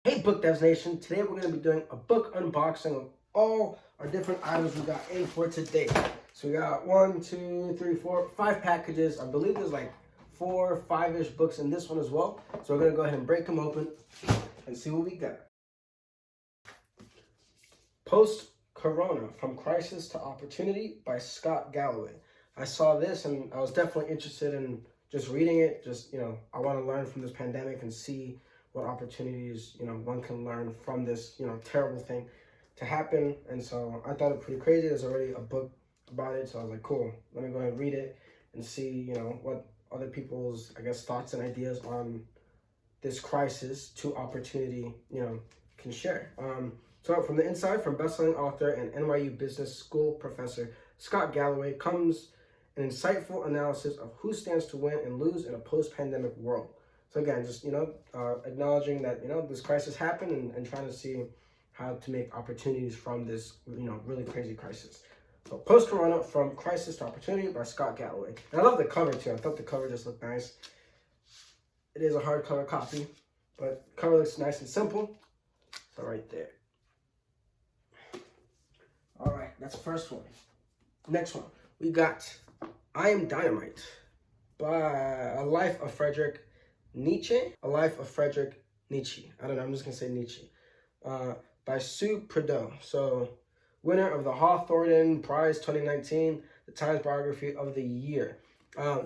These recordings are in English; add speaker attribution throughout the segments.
Speaker 1: Hey BookDevs Nation, today we're going to be doing a book unboxing of all our different items we got in for today. So we got 1, 2, 3, 4, 5 packages. I believe there's like 4, 5-ish books in this one as well. So we're going to go ahead and break them open and see what we got. Post-Corona, From Crisis to Opportunity by Scott Galloway. I saw this and I was definitely interested in just reading it. I want to learn from this pandemic and see what opportunities, one can learn from this, terrible thing to happen. And so I thought it pretty crazy. There's already a book about it. So I was like, cool, let me go ahead and read it and see, what other people's, thoughts and ideas on this crisis to opportunity, can share. So from the inside, from best-selling author and NYU Business School professor Scott Galloway comes an insightful analysis of who stands to win and lose in a post-pandemic world. So again, just, acknowledging that, this crisis happened and trying to see how to make opportunities from this, really crazy crisis. So Post-Corona, From Crisis to Opportunity by Scott Galloway. And I love the cover too. I thought the cover just looked nice. It is a hardcover copy, but the cover looks nice and simple. So right there. All right, that's the first one. Next one, we got I Am Dynamite by A Life of Friedrich Nietzsche. A Life of Friedrich Nietzsche. I don't know, I'm just going to say Nietzsche. By Sue Prideaux. So, winner of the Hawthorne Prize 2019, the Times Biography of the Year.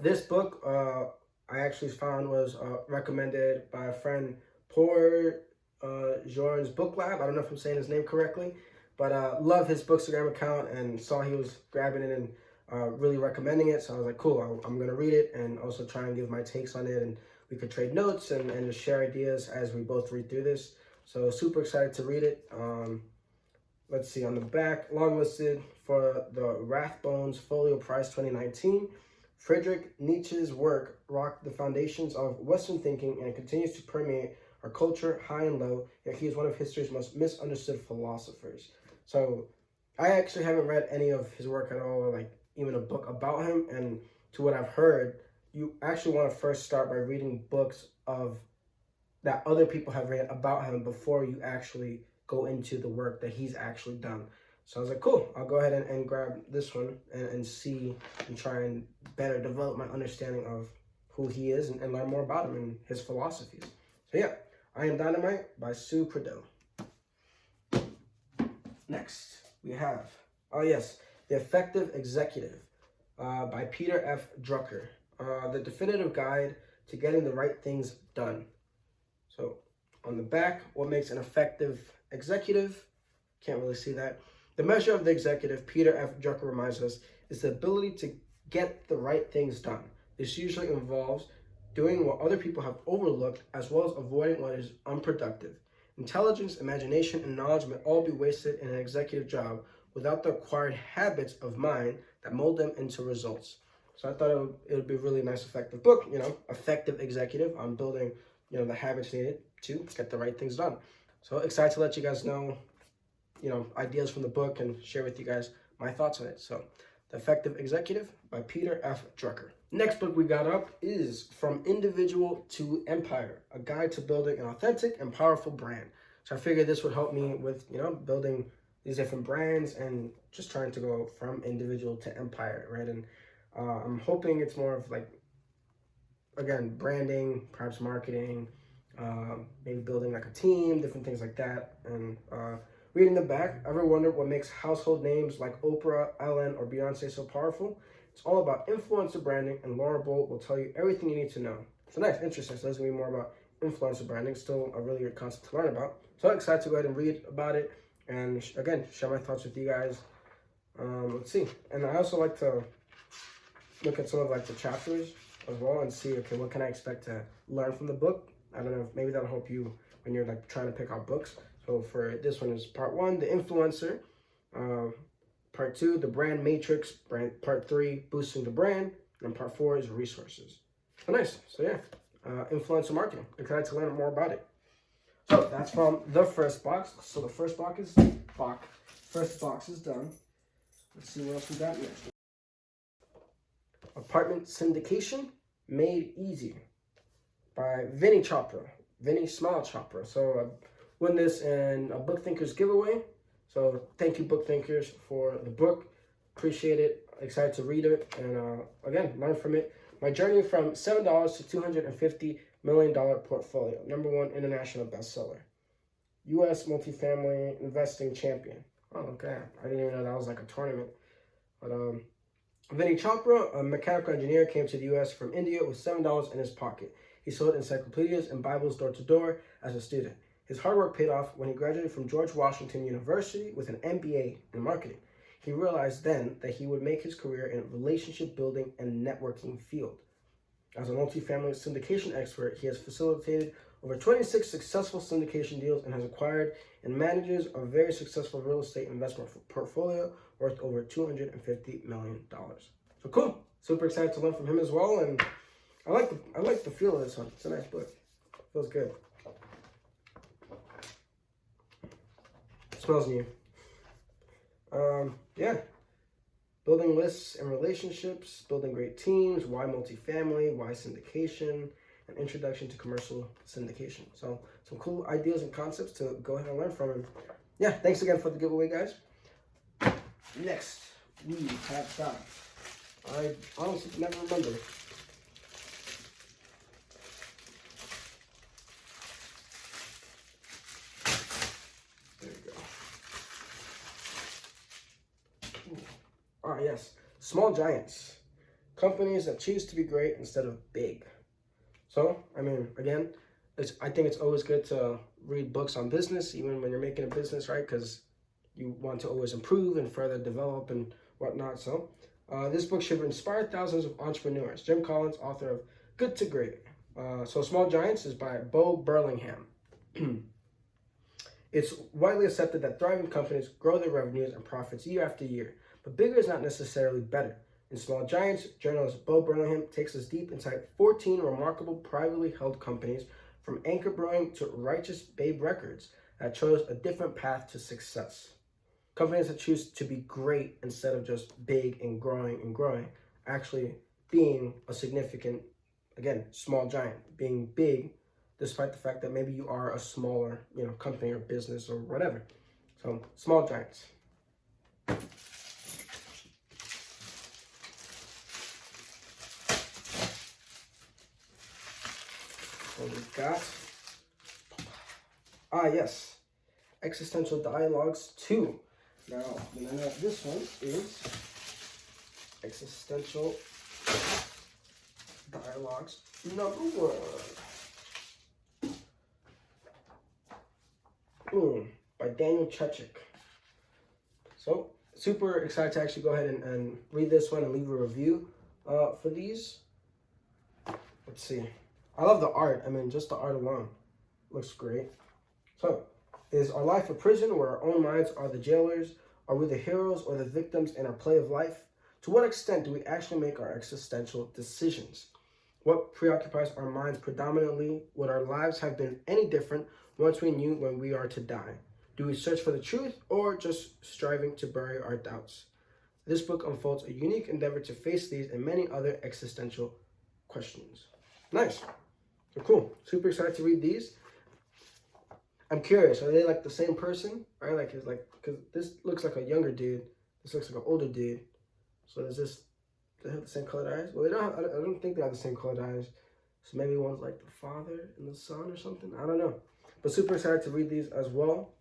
Speaker 1: This book I actually found was recommended by a friend, Poor Jorn's Book Lab. I don't know if I'm saying his name correctly, but love his Bookstagram account and saw he was grabbing it and really recommending it. So I was like, cool, I'm going to read it and also try and give my takes on it. And we could trade notes and just share ideas as we both read through this. So super excited to read it. Let's see, on the back, long listed for the Rathbones Folio Prize 2019. Friedrich Nietzsche's work rocked the foundations of Western thinking and continues to permeate our culture, high and low, yet he is one of history's most misunderstood philosophers. So I actually haven't read any of his work at all, or like even a book about him. And to what I've heard, you actually want to first start by reading books of that other people have read about him before you actually go into the work that he's actually done. So I was like, cool, I'll go ahead and grab this one and see and try and better develop my understanding of who he is and learn more about him and his philosophies. So yeah, I Am Dynamite by Sue Prideaux. Next, we have, The Effective Executive by Peter F. Drucker. The definitive guide to getting the right things done. So on the back, what makes an effective executive? Can't really see that. The measure of the executive, Peter F. Drucker reminds us, is the ability to get the right things done. This usually involves doing what other people have overlooked, as well as avoiding what is unproductive. Intelligence, imagination, and knowledge may all be wasted in an executive job without the acquired habits of mind that mold them into results. So I thought it would be a really nice, effective book, effective executive on building, the habits needed to get the right things done. So excited to let you guys know, ideas from the book and share with you guys my thoughts on it. So The Effective Executive by Peter F. Drucker. Next book we got up is From Individual to Empire, a guide to building an authentic and powerful brand. So I figured this would help me with, building these different brands and just trying to go from individual to empire, right? And I'm hoping it's more of like, again, branding, perhaps marketing, maybe building like a team, different things like that. And reading the back, ever wondered what makes household names like Oprah, Ellen, or Beyonce so powerful? It's all about influencer branding, and Laura Bolt will tell you everything you need to know. So nice, interesting. So that's going to be more about influencer branding, still a really good concept to learn about. So I'm excited to go ahead and read about it and, again, share my thoughts with you guys. Let's see. And I also like to look at some of like the chapters as well and see, okay, what can I expect to learn from the book? I don't know, maybe that'll help you when you're like trying to pick out books. So for this one is part 1, the influencer. Part 2, the brand matrix. Part 3, boosting the brand. And part 4 is resources. So nice. So yeah, influencer marketing. Excited to learn more about it. So that's from the first box. So the first box is done. Let's see what else we got next. Apartment Syndication Made Easy by Vinny Smile Chopra. So win this in a Book Thinkers giveaway. So thank you, Book Thinkers, for the book. Appreciate it. Excited to read it and again, learn from it. My journey from $7 to $250 million portfolio. #1 international bestseller. U.S. multifamily investing champion. Oh, okay. I didn't even know that was like a tournament. But Vinny Chopra, a mechanical engineer, came to the U.S. from India with $7 in his pocket. He sold encyclopedias and Bibles door to door as a student. His hard work paid off when he graduated from George Washington University with an MBA in marketing. He realized then that he would make his career in relationship building and networking field. As a multifamily syndication expert, he has facilitated over 26 successful syndication deals and has acquired and manages a very successful real estate investment portfolio worth over $250 million. So cool. Super excited to learn from him as well. And I like the feel of this one. It's a nice book. Feels good. Smells new. Yeah. Building lists and relationships, building great teams, why multifamily, why syndication, an introduction to commercial syndication. So some cool ideas and concepts to go ahead and learn from him. Yeah, thanks again for the giveaway, guys. Next, we have got, I honestly never remember. There you go. Ah, yes. Small giants. Companies that choose to be great instead of big. So, I mean, again, I think it's always good to read books on business, even when you're making a business, right? Because you want to always improve and further develop and whatnot. So, this book should inspire thousands of entrepreneurs. Jim Collins, author of Good to Great. So, Small Giants is by Bo Burlingham. It's widely accepted that thriving companies grow their revenues and profits year after year, but bigger is not necessarily better. In Small Giants, journalist Bo Burlingham takes us deep inside 14 remarkable privately held companies, from Anchor Brewing to Righteous Babe Records, that chose a different path to success. Companies that choose to be great instead of just big and growing, actually being a significant, again, small giant, being big, despite the fact that maybe you are a smaller, company or business or whatever. So, Small Giants. What we got? Yes, Existential Dialogues 2. Now, the name of this one is Existential Dialogues #1. By Daniel Chechik. So, super excited to actually go ahead and read this one and leave a review for these. Let's see. I love the art. I mean, just the art alone looks great. So, is our life a prison where our own minds are the jailers? Are we the heroes or the victims in our play of life? To what extent do we actually make our existential decisions? What preoccupies our minds predominantly? Would our lives have been any different once we knew when we are to die? Do we search for the truth or just striving to bury our doubts? This book unfolds a unique endeavor to face these and many other existential questions. Nice. So cool. Super excited to read these. I'm curious, are they like the same person? Right? Because this looks like a younger dude. This looks like an older dude. So do they have the same colored eyes? Well, I don't think they have the same colored eyes. So maybe one's like the father and the son or something. I don't know. But super excited to read these as well.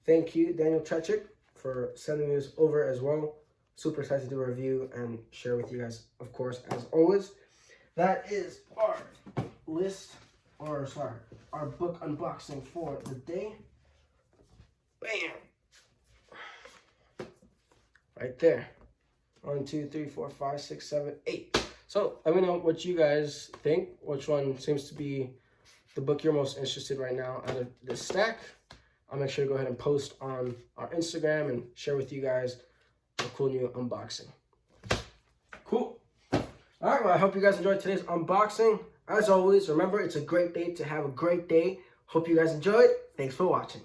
Speaker 1: Thank you, Daniel Chechik, for sending this over as well. Super excited to do a review and share with you guys, of course, as always. That is our our book unboxing for the day. Bam! Right there. 1, 2, 3, 4, 5, 6, 7, 8. So let me know what you guys think. Which one seems to be the book you're most interested right now out of this stack. I'll make sure to go ahead and post on our Instagram and share with you guys a cool new unboxing. Cool. All right, well, I hope you guys enjoyed today's unboxing. As always, remember, it's a great day to have a great day. Hope you guys enjoyed. Thanks for watching.